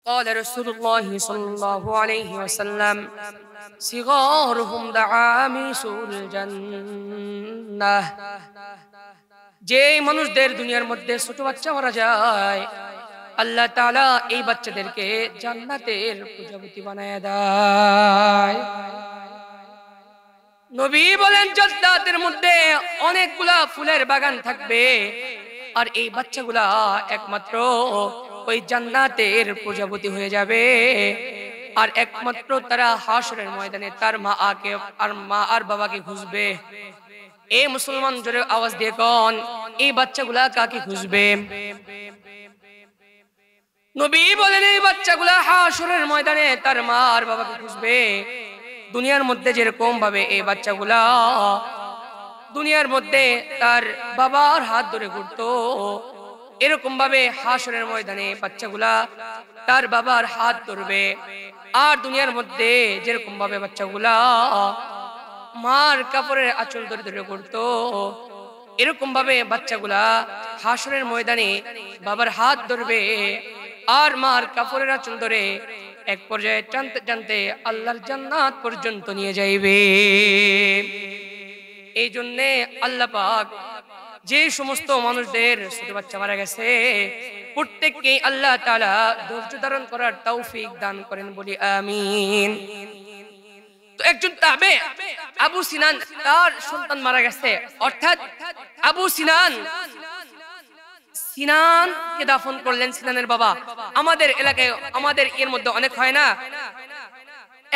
قال رسول الله صلى الله عليه وسلم صغارهم دعاميس الجنة যে মানুষদের দুনিয়ার মধ্যে ছোট বাচ্চা মারা যায় আল্লাহ তাআলা এই বাচ্চাদেরকে জান্নাতের প্রজাপতি বানায় দেয়। নবী বলেন জান্নাতের মধ্যে অনেকগুলা ফুলের বাগান থাকবে আর এই বাচ্চাগুলা একমাত্র ওই জান্নাতের প্রজাপতি হয়ে যাবে আর একমাত্র তারা হাসরের ময়দানে তার মা আর বাবাকে খুঁজবে। এই মুসলমান জোরে আওয়াজ দিয়ে কোন এই বাচ্চাগুলা কাকে খুঁজবে? নবী বলেন এই বাচ্চাগুলা হাসরের ময়দানে তার মা আর বাবাকে খুঁজবে। দুনিয়ার মধ্যে যেরকম ভাবে এই বাচ্চাগুলা দুনিয়ার মধ্যে তার বাবার হাত ধরে ঘুরতো এরকম ভাবে হাসরের ময়দানে বাচ্চাগুলা তার বাবার হাত ধরবে। আর দুনিয়ার মধ্যে যেরকম ভাবে বাচ্চাগুলা মার কাপড়ের আঁচল ধরে ধরে ঘুরতো এরকম ভাবে বাচ্চাগুলা হাসরের ময়দানে বাবার হাত ধরবে আর মার কাপড়ের আঁচল ধরে এক পর্যায়ে টানতে টানতে আল্লাহর জান্নাত পর্যন্ত নিয়ে যাইবে। এই জন্যে আল্লাহ পাক যে সমস্ত মানুষদের ছোট বাচ্চা মারা গেছে প্রত্যেককে আল্লাহ তাআলা ধৈর্য ধারণ করার তৌফিক দান করেন বলি আমিন। তো একজন তাবে আবু সিনান তার সন্তান মারা গেছে, অর্থাৎ আবু সিনানকে দাফন করলেন সিনানের বাবা। আমাদের এলাকায় আমাদের এর মধ্যে অনেক হয় না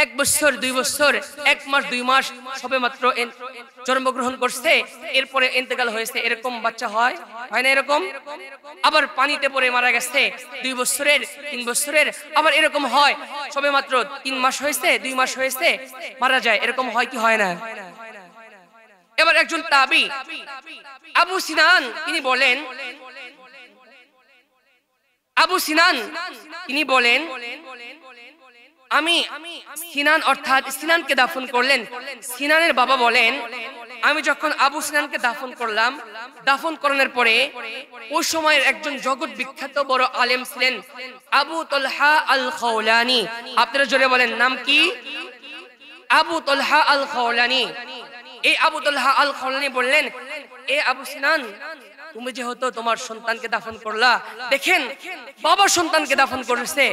1 বছর 2 বছর 1 মাস 2 মাস সবে মাত্র জন্মগ্রহণ করছে এরপরে ইন্তেকাল হয়েছে এরকম বাচ্চা হয় না এরকম? আবার পানিতে পড়ে মারা গেছে 2 বছরের 3 বছরের, আবার এরকম হয় সবে মাত্র 3 মাস হয়েছে 2 মাস হয়েছে মারা যায়, এরকম হয় কি হয় না? এবার একজন তাবি আবু সিনান তিনি বলেন আমি সিনান অর্থাৎ সিনানকে দাফন করলেন। সিনানের বাবা বলেন আমি যখন আবু সিনানকে দাফন করলাম, দাফন করানোর পরে ওই সময়ের একজন জগৎ বিখ্যাত বড় আলেম ছিলেন আবু তালহা আল খাওলানি। আপনারা জোরে বলেন নাম কি? আবু তালহা আল খাওলানি। এই আবু তালহা আল খাওলানি বললেন এ আবু সিনান তুমি যেহেতু তোমার সন্তানকে দাফন করলা, দেখেন বাবা সন্তানকে দাফন করেছে,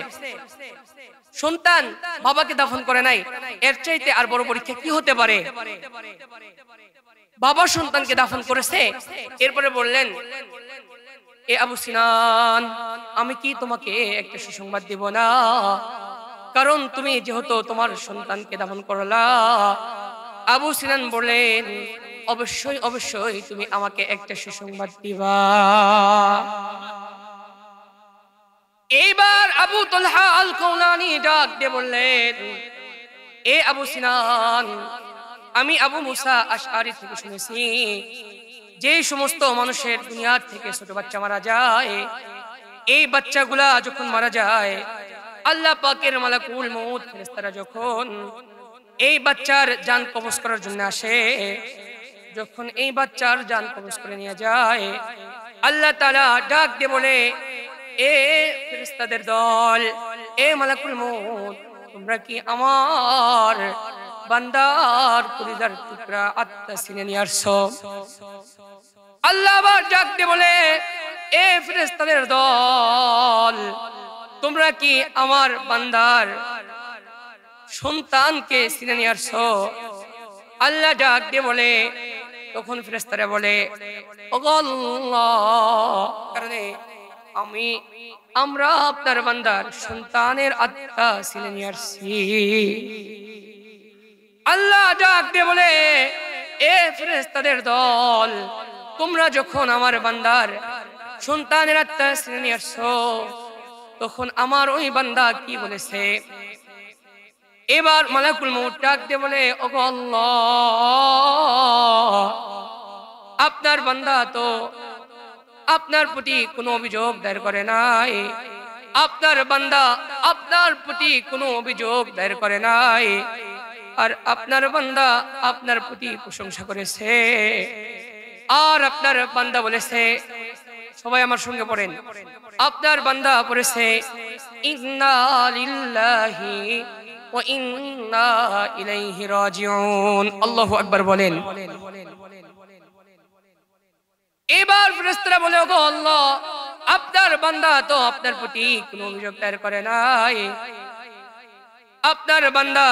সন্তান বাবাকে দাফন করে নাই, এর চাইতে আর বড় পরীক্ষা কি হতে পারে? বাবা সন্তানকে দাফন করেছে। এরপরে বললেন এ আবু সিনান আমি কি তোমাকে একটা সুসংবাদ দিব না? কারণ তুমি যেহেতু তোমার সন্তানকে দাফন করলা। আবু সিনান বললেন অবশ্যই অবশ্যই তুমি আমাকে একটা সুসংবাদ দিবা। এইবার আবু তালহা আল খাওলানি ডাক দিয়ে বললেন এ আবু সিনান আমি আবু মুসা আশআরী থেকে শুনেছি যে সমস্ত মানুষের দুনিয়ার থেকে ছোট বাচ্চা মারা যায় এই বাচ্চাগুলা যখন মারা যায় আল্লাহ পাকের মালাকুল মউত ফেরেশতারা যখন এই বাচ্চার জান কবজ করার জন্য আসে, যখন এই বাচ্চার জান কবজ করে নিয়ে যায় আল্লাহ তাআলা ডাক দিয়ে বলে এ ফেরেশতাদের দল, এ মালাকুল মউত তোমরা কি আমার বান্দার কলিজার টুকরা আত্মা ছিনে নিয়ে আসছো? আল্লাহ আবার ডাক দিয়ে বলে এ ফেরেশতাদের দল তোমরা কি আমার বান্দার সন্তানকে ছিনে নিয়ে আসছো? আল্লাহ ডাক দিয়ে বলে, তখন ফেরেশতারা বলে ওগো আল্লাহ কারণ আমরা আপনার বান্দার সন্তানের আত্মা ছিনে নিয়ে আসছি। আল্লাহ ডাক দিয়ে বলে এ ফেরেশতাদের দল তোমরা যখন আমার বান্দার সন্তানের আত্মা ছিনে নিয়ে আসছো তখন আমার ওই বান্দা কি বলেছে? এবার মালাকুল মউত ডাক দিয়ে বলে ওগো আল্লাহ আপনার বান্দা তো আপনার প্রতি কোনো অভিযোগ দায়ের করে নাই, আপনার বান্দা আপনার প্রতি কোনো অভিযোগ দায়ের করে নাই, আর আপনার বান্দা আপনার প্রতি প্রশংসা করেছে। আর আপনার বান্দা বলেছে সবাই আমার সঙ্গে পড়েন। আপনার বান্দা পড়েছে ইন্না লিল্লাহি ওয়া ইন্না ইলাইহি রাজিউন। আল্লাহু আকবার বলেন। এবার ফেরেশতারা বলে, ওগো আল্লাহ, আপনার বান্দা তো আপনার প্রতি কোনো অভিযোগ দায়ের করে নাই, আপনার বান্দা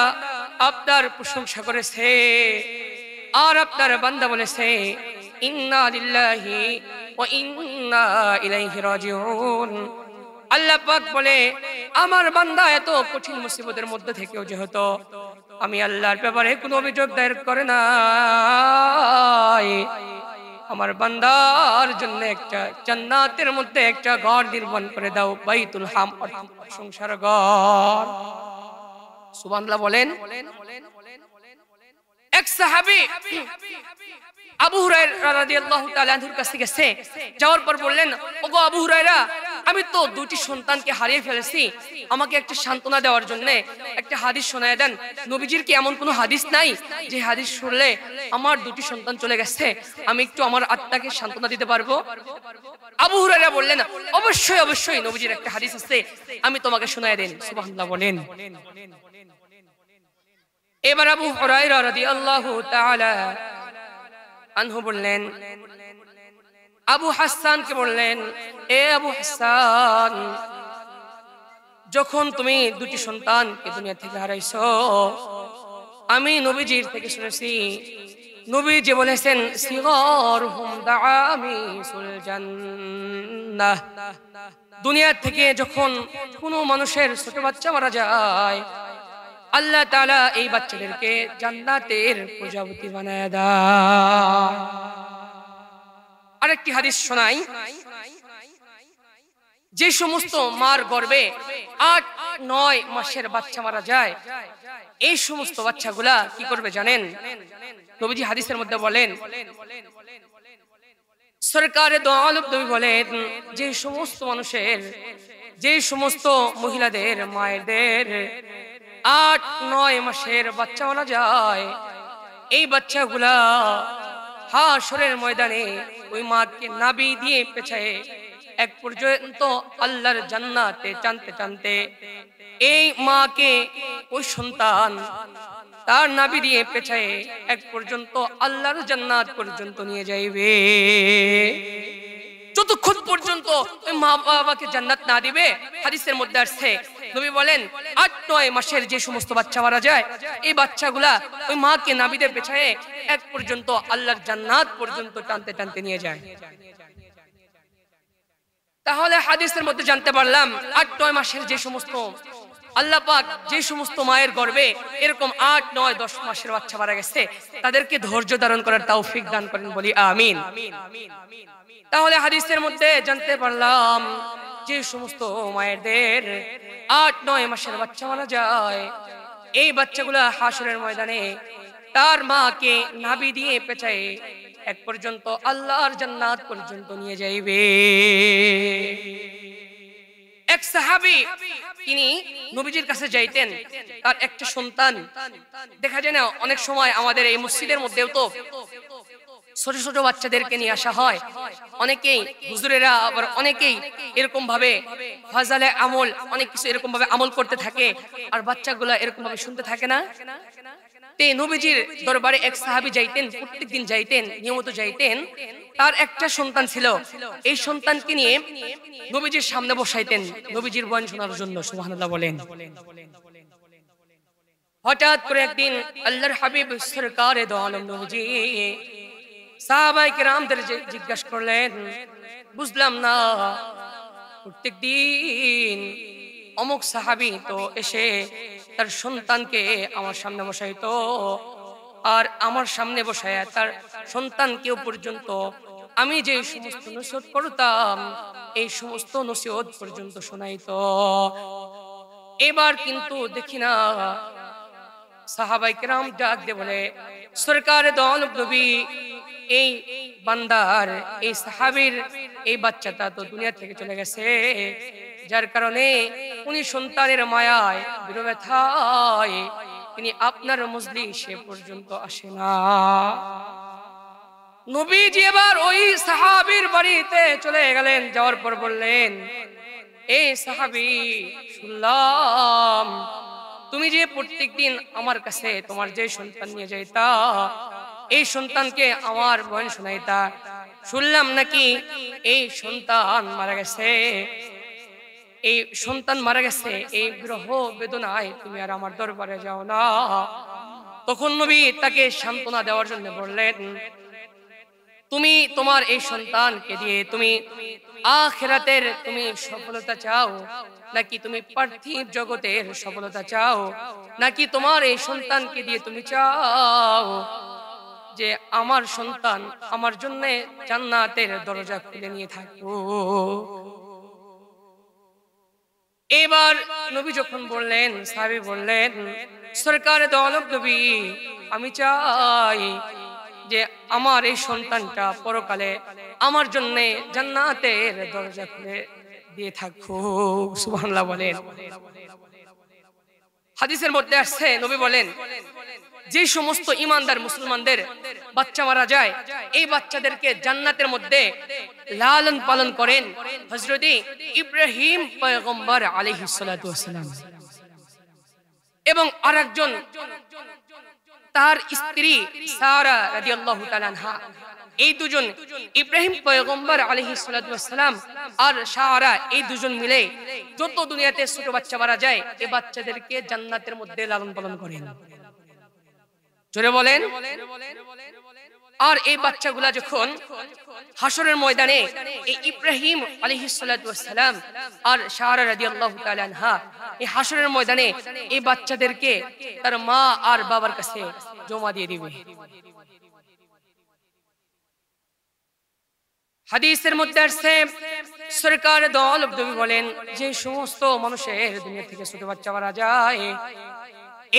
আপনার প্রশংসা করেছে, আর আপনার বান্দা বলেছে ইন্না লিল্লাহি ওয়া ইন্না ইলাইহি রাজিউন। আল্লাহ পাক বলে, আমার বান্দা এত কঠিন মুসিবতের মধ্যে থেকেও যেহেতু আমি আল্লাহর ব্যাপারে কোনো অভিযোগ দায়ের করে নাই, আমার বান্দার জন্য একটা জান্নাতের মধ্যে একটা ঘর নির্মাণ করে দাও, বাইতুল হাম, সংসার ঘর। সুবহানাল্লাহ বলেন। এক সাহাবী আবু হুরায়রা রাদিয়াল্লাহু তাআলা আনহুর কাছে গেছে, যাওয়ার পর বললেন, ওগো আবু হুরায়রা, আমি তো দুটি সন্তানকে হারিয়ে ফেলেছি, আমাকে একটা সান্ত্বনা দেওয়ার জন্য একটা হাদিস শোনায় দেন। নবীজির কি এমন কোনো হাদিস নাই যে হাদিস শুনলে আমার দুটি সন্তান চলে গেছে, আমি একটু আমার আত্মাকে সান্ত্বনা দিতে পারবো? আবু হুরায়রা বললেন, অবশ্যই অবশ্যই নবীজির একটা হাদিস আছে, আমি তোমাকে শোনায় দেন। সুবহানাল্লাহ বলেন। এবার আবু হুরায়রা রাদিয়াল্লাহু তাআলা আনহু বললেন, আবু হাসানকে বললেন, এ আবু হাসান, যখন তুমি দুটি সন্তানকে দুনিয়া থেকে হারাইছো, আমি নবীজির থেকে শুনেছি, নবীজি বলেছেন সিগারুহুম দাআমিসুল জান্নাহ। দুনিয়া থেকে যখন কোনো মানুষের ছোট বাচ্চা মারা যায়, আল্লাহ তাআলা এই বাচ্চাদেরকে জান্নাতের প্রজাপতি বানায় দেয়। আরেকটি হাদিস শোনাই, যে সমস্ত মার গর্ভে ৮-৯ মাসের বাচ্চা মারা যায়, এই সমস্ত বাচ্চাগুলা কি করবে জানেন? নবীজি হাদিসের মধ্যে বলেন, সরকারে দো আলম নবী বলেন, যে সমস্ত মানুষের, যে সমস্ত মহিলাদের মায়েদের ৮-৯ মাসের বাচ্চা মারা যায়, এই বাচ্চাগুলা হাশরের ময়দানে ওই মাকে নাভি দিয়ে পেছায় এক পর্যন্ত আল্লাহর জান্নাতে টানতে টানতে এই মাকে ওই সন্তান তার নাভি দিয়ে পেছায় এক পর্যন্ত আল্লাহর জান্নাত পর্যন্ত নিয়ে যাইবে। যতক্ষণ পর্যন্ত ওই মা বাবাকে জান্নাত না দিবে, হাদিসের মধ্যে আসছে, নবী বলেন ৮-৯ মাসের যে সমস্ত বাচ্চা মারা যায়, এই বাচ্চাগুলা ওই মাকে নাভিতে পেছায় এক পর্যন্ত আল্লাহর জান্নাত পর্যন্ত টানতে টানতে নিয়ে যায়। তাহলে হাদিসের মধ্যে জানতে পারলাম ৮-৯ মাসের যে সমস্ত আল্লাহ পাক যে সমস্ত মায়ের গর্ভে এরকম ৮-৯-১০ মাসের বাচ্চা মারা গেছে, তাদেরকে ধৈর্য ধারণ করার তৌফিক দান করেন, বলি আমিন। তাহলে হাদিসের মধ্যে জানতে পারলাম যে সমস্ত মায়েদের ৮-৯ মাসের বাচ্চা মারা যায়, এই বাচ্চাগুলা হাশরের ময়দানে তার মাকে নাভি দিয়ে পেঁচায় এক পর্যন্ত আল্লাহর জান্নাত পর্যন্ত নিয়ে যাইবে। এক সাহাবী তিনি নবীজির কাছে যাইতেন, তার একটা সন্তান, দেখা যায় না অনেক সময় আমাদের এই মসজিদের মধ্যেও তো ছোট ছোট বাচ্চাদেরকে নিয়ে আসা হয়, অনেকেই হুজুরেরা আবার অনেকেই এরকম ভাবে ফাজালে আমল অনেক কিছু এরকম ভাবে আমল করতে থাকে, আর বাচ্চাগুলা এরকম ভাবে শুনতে থাকে না। তে নবীজির দরবারে এক সাহাবী যাইতেন, প্রত্যেকদিন যাইতেন, নিয়মিত যাইতেন, তার একটা সন্তান ছিল, এই সন্তানকে নিয়ে নবীজির সামনে বসাইতেন নবীজির বয়ান শোনার জন্য। সুবহানাল্লাহ বলেন। হঠাৎ করে একদিন আল্লাহর হাবিব সরকারে দো আলম নবীজি সাহাবায়ে কেরামদের জিজ্ঞাসা করলেন, বুঝলাম না, প্রত্যেকদিন অমুক সাহাবী তো এসে তার সন্তানকে আমার সামনে বসাইতো, আর আমার সামনে বসায়া তার সন্তানকেও পর্যন্ত আমি যে সমস্ত নসিহত করতাম এই সমস্ত নসিহত পর্যন্ত শোনাইতো। এবার কিন্তু দেখি না সাহাবায়ে কেরাম ডাক দিয়ে বলে, সরকারে দো আলম নবী, এই বান্দার, এই সাহাবীর এই বাচ্চাটা তো দুনিয়া থেকে চলে গেছে, যার কারণে উনি সন্তানের মায়ায় নবীজি এবার ওই সাহাবীর বাড়িতে চলে গেলেন। যাওয়ার পর বললেন, এই সাহাবী, শুনলাম তুমি যে প্রত্যেকদিন আমার কাছে তোমার যে সন্তান নিয়ে যাইতা, এই সন্তানকে আমার বোন শোনাইতা, শুনলাম নাকি এই সন্তান মারা গেছে। এই সন্তান মারা গেছে, এই বিরহ বেদনায় তুমি আর আমার দরবারে যাও না। তখন নবী তাকে সান্ত্বনা দেওয়ার জন্য বললেন, তুমি তোমার এই সন্তানকে দিয়ে তুমি আখিরাতের তুমি সফলতা চাও, নাকি তুমি পার্থিব জগতের সফলতা চাও, নাকি তোমার এই সন্তানকে দিয়ে তুমি চাও যে আমার সন্তান আমার জন্য জান্নাতের দরজা খুলে নিয়ে থাকবো। এবার নবী যখন বললেন, সাহাবী বললেন, সরকারে দো আলম নবী, আমি চাই যে আমার এই সন্তানটা পরকালে আমার জন্য জান্নাতের দরজা খুলে দিয়ে থাকবো। সুবহানাল্লাহ বলেন। হাদিসের মধ্যে আসছে, নবী বলেন, যে সমস্ত ঈমানদার মুসলমানদের বাচ্চা মারা যায়, এই বাচ্চাদেরকে জান্নাতের মধ্যে লালন পালন করেন হযরত ইব্রাহিম পয়গম্বর আলাইহিস সালাতু ওয়াস সালাম, এবং আরেকজন তার স্ত্রী সারা রাদিয়াল্লাহু তাআলা আনহা। এই দুজন, ইব্রাহিম পয়গম্বর আলাইহিস সালাতু ওয়াস সালাম আর সারা, এই দুজন মিলে যত দুনিয়াতে ছোট বাচ্চা মারা যায়, এই বাচ্চাদেরকে জান্নাতের মধ্যে লালন পালন করেন। জোরে বলেন। আর এই বাচ্চাগুলা যখন হাসরের ময়দানে এই ইব্রাহিম আলাইহিস সালাতু ওয়াস সালাম আর সারা রাদিয়াল্লাহু তাআলা আনহা এই হাসরের ময়দানে এই বাচ্চাদেরকে তার মা আর বাবার কাছে জমা দিয়ে দিবে। হাদিসের মধ্যে আসছে, সরকার দো আলম নবী বলেন, যে সমস্ত মানুষের দুনিয়া থেকে ছোট বাচ্চা মারা যায়,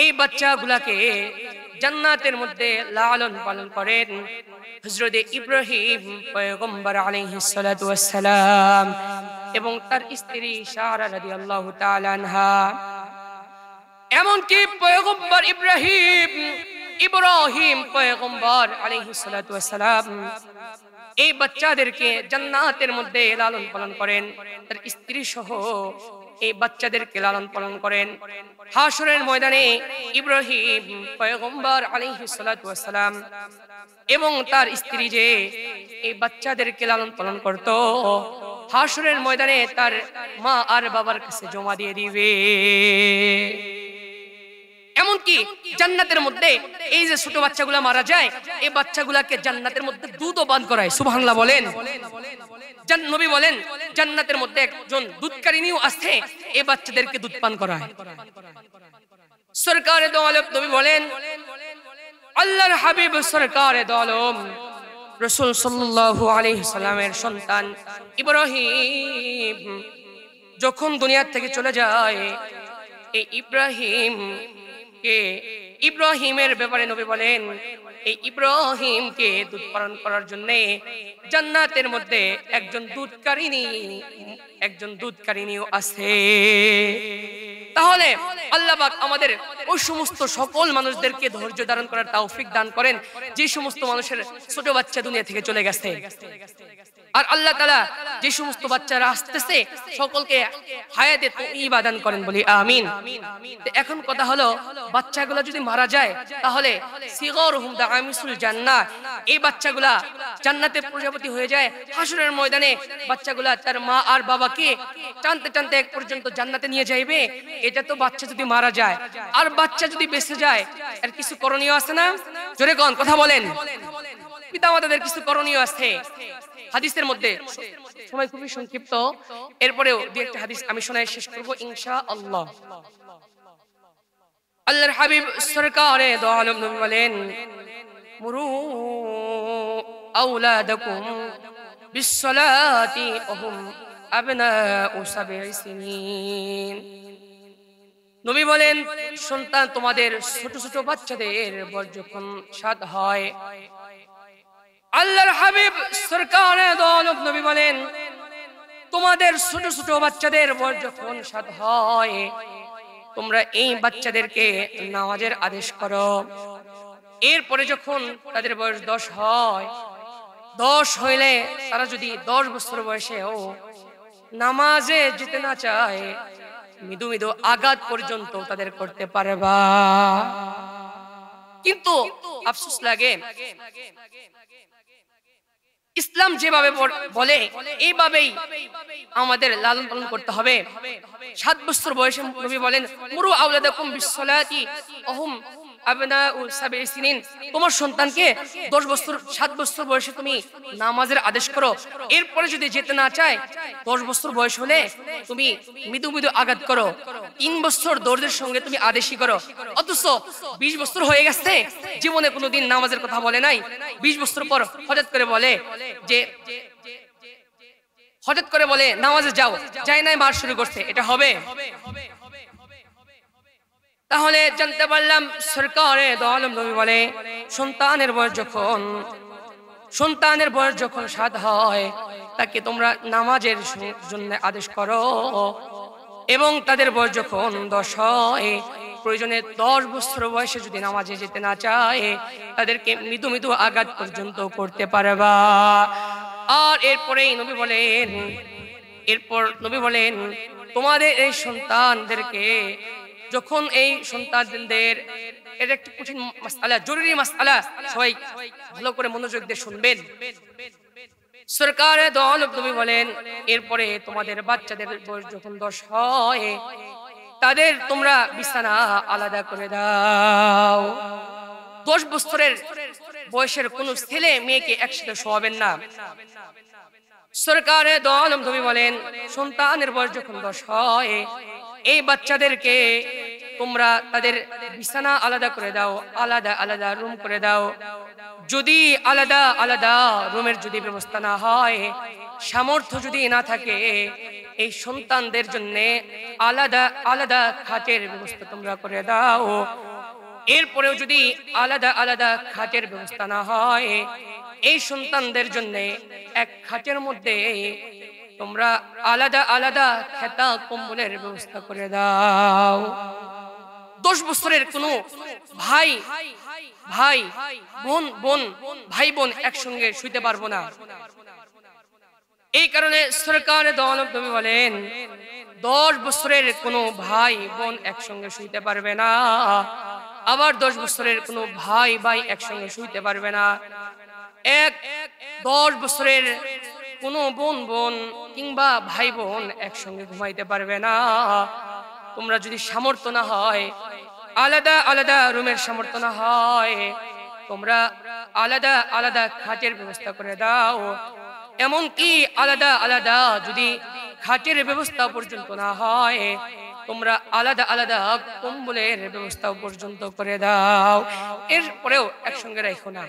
এই বাচ্চাগুলাকে জান্নাতের মধ্যে লালন পালন করেন হযরত ইব্রাহিম পয়গম্বর আলাইহিস সালাতু ওয়াস সালাম এবং তার স্ত্রী সারা রাদিয়াল্লাহু তাআলা আনহা। এমনকি পয়গম্বর ইব্রাহিম পয়গম্বর আলাইহিস সালাতু ওয়াস সালাম এই বাচ্চাদেরকে জান্নাতের মধ্যে লালন পালন করেন, তার স্ত্রী সহ এই বাচ্চাদেরকে লালন পালন করেন। হাসরের ময়দানে ইব্রাহিম পয়গম্বর আলাইহিস সালাতু ওয়াস সালাম এবং তার স্ত্রী যে এই বাচ্চাদেরকে লালন পালন করত, হাসরের ময়দানে তার মা আর বাবার কাছে জমা দিয়ে দিবে। এমনকি জান্নাতের মধ্যে এই যে ছোট বাচ্চাগুলা মারা যায়, এই বাচ্চাগুলাকে জান্নাতের মধ্যে দুধও পান করায়। সুবহানাল্লাহ বলেন। নবী বলেন, জান্নাতের মধ্যে একজন দুধকারিনীও আছে, এই বাচ্চাদেরকে দুধ পান করায়। সরকারে দো আলম নবী বলেন, আল্লাহর হাবিব সরকারে দো আলম রাসূল সাল্লাল্লাহু আলাইহি সাল্লামের সন্তান ইব্রাহিম যখন দুনিয়া থেকে চলে যায়, এই ইব্রাহিমের ব্যাপারে নবী বলেন, এই ইব্রাহিমকে দুধ পান করার জন্য জান্নাতের মধ্যে একজন দুধকারিনীও আছে। তাহলে আল্লাহ পাক আমাদের ওই সমস্ত সকল মানুষদেরকে ধৈর্য ধারণ করার তৌফিক দান করেন যে সমস্ত মানুষের ছোট বাচ্চা দুনিয়া থেকে চলে গেছে। আর আল্লাহ তাআলা যে সমস্ত বাচ্চারা আসতেছে সকলকে হায়াতে তয়্যিবা দান করেন, বলি আমিন। এখন কথা হলো, বাচ্চাগুলো যদি মারা যায় তাহলে সিগরুহুম দাআমিসুল জান্নাহ, এই বাচ্চাগুলা জান্নাতে প্রজাপতি হয়ে যায়। হাসরের ময়দানে বাচ্চাগুলা তার মা আর বাবাকে টানতে টানতে এক পর্যন্ত জান্নাতে নিয়ে যাইবে। এটা তো বাচ্চা যদি মারা যায়। আর বাচ্চা যদি বেঁচে যায়, এর কিছু করণীয় আছে না? জোরে কোন কথা বলেন। পিতামাতাদের কিছু করণীয় আছে হাদিসের মধ্যে। সময় খুবই সংক্ষিপ্ত, এরপরেও দুই একটা হাদিস আমি শোনায় শেষ করব ইনশাআল্লাহ। আল্লাহর হাবিব সরকারে দো আলম নবী বলেন, মুরু আওলাদাকুম বিসসালাতি ওহুম আবনাউ সাবঈ সিনিন। নবী বলেন, সন্তান তোমাদের ছোট ছোট বাচ্চাদের বয়স যখন 7 হয়, আল্লাহর হাবিব সরকারে দো আলম নবী বলেন, তোমাদের ছোট ছোট বাচ্চাদের বয়স যখন 7 হয়, তোমরা এই বাচ্চাদেরকে নামাজের আদেশ করো। এরপরে যখন তাদের বয়স 10 হয়, 10 হইলে তারা যদি 10 বছর বয়সেও নামাজে যেতে না চায়, মৃদু মৃদু আঘাত পর্যন্ত তাদের করতে পারবা। কিন্তু আফসোস লাগে, ইসলাম যেভাবে বলে এইভাবেই আমাদের লালন পালন করতে হবে। 7 বছর বয়সে নবী বলেন, মুরু আওলাদাকুম বিসসালাতি ওহুম আবনাউ সাবঈ সিনিন, তোমার সন্তানকে 10 বছর 7 বছর বয়সে তুমি নামাজের আদেশ করো। এরপরে যদি যেতে না চায়, 10 বছর বয়স হলে তুমি মৃদু মৃদু আঘাত করো। 3 বছর দৌড়ের সঙ্গে তুমি আদেশই করো। অথচ 20 বছর হয়ে গেছে, জীবনে কোনোদিন নামাজের কথা বলে নাই। 20 বছর পর হঠাৎ করে বলে নামাজে যাও, যাই নাই মার শুরু করছে, এটা হবে? তাহলে জানতে পারলাম সরকারে দো আলম নবী বলে, সন্তানের বয়স যখন 7 হয়, তাকে তোমরা নামাজের জন্য আদেশ করো। এবং তাদের বয়স যখন 10 হয়, প্রয়োজনে 10 বছর বয়সে যদি নামাজে যেতে না চায়, তাদেরকে মৃদু মৃদু আঘাত পর্যন্ত করতে পারবা। আর এরপর নবী বলেন, তোমাদের এই সন্তানদেরকে যখন এই সন্তানদের, এটা একটা কঠিন মাসআলা, জরুরি মাসআলা, সবাই ভালো করে মনোযোগ দিয়ে শুনবেন। সরকারে দো আলম নবী বলেন, এরপরে তোমাদের বাচ্চাদের বয়স যখন 10 হয়, তাদের তোমরা বিছানা আলাদা করে দাও। 10 বছরের বয়সের কোন ছেলে মেয়েকে একসাথে শোয়াবেন না। সরকারে দো আলম নবী বলেন, সন্তানের বয়স যখন 10 হয়, এই বাচ্চাদেরকে তোমরা তাদের বিছানা আলাদা করে দাও, আলাদা আলাদা রুম করে দাও। যদি আলাদা আলাদা রুমের যদি ব্যবস্থা না হয়, সামর্থ্য যদি না থাকে, এই সন্তানদের জন্য আলাদা আলাদা খাটের ব্যবস্থা তোমরা করে দাও। এরপরেও যদি আলাদা আলাদা খাটের ব্যবস্থা না হয়, এই সন্তানদের জন্য এক খাটের মধ্যে তোমরা আলাদা আলাদা খেতা কম্বলের ব্যবস্থা করে দাও। 10 বছরের কোনো ভাই বোন একসঙ্গে শুইতে পারবো না। এই কারণে সরকারে দো আলম নবী বলেন, 10 বছরের কোনো ভাই বোন একসঙ্গে শুইতে পারবে না। আবার 10 বছরের কোনো ভাই একসঙ্গে শুইতে পারবে না। 10 বছরের কোনো বোন কিংবা ভাই বোন একসঙ্গে ঘুমাইতে পারবে না। তোমরা যদি সামর্থ্য না হয়, আলাদা আলাদা রুমের সামর্থ্য না হয়, তোমরা আলাদা আলাদা খাটের ব্যবস্থা করে দাও। এমনকি আলাদা আলাদা যদি খাটের ব্যবস্থা পর্যন্ত না হয়, তোমরা আলাদা আলাদা কম্বলের ব্যবস্থা পর্যন্ত করে দাও। এরপরেও একসঙ্গে রাখো না।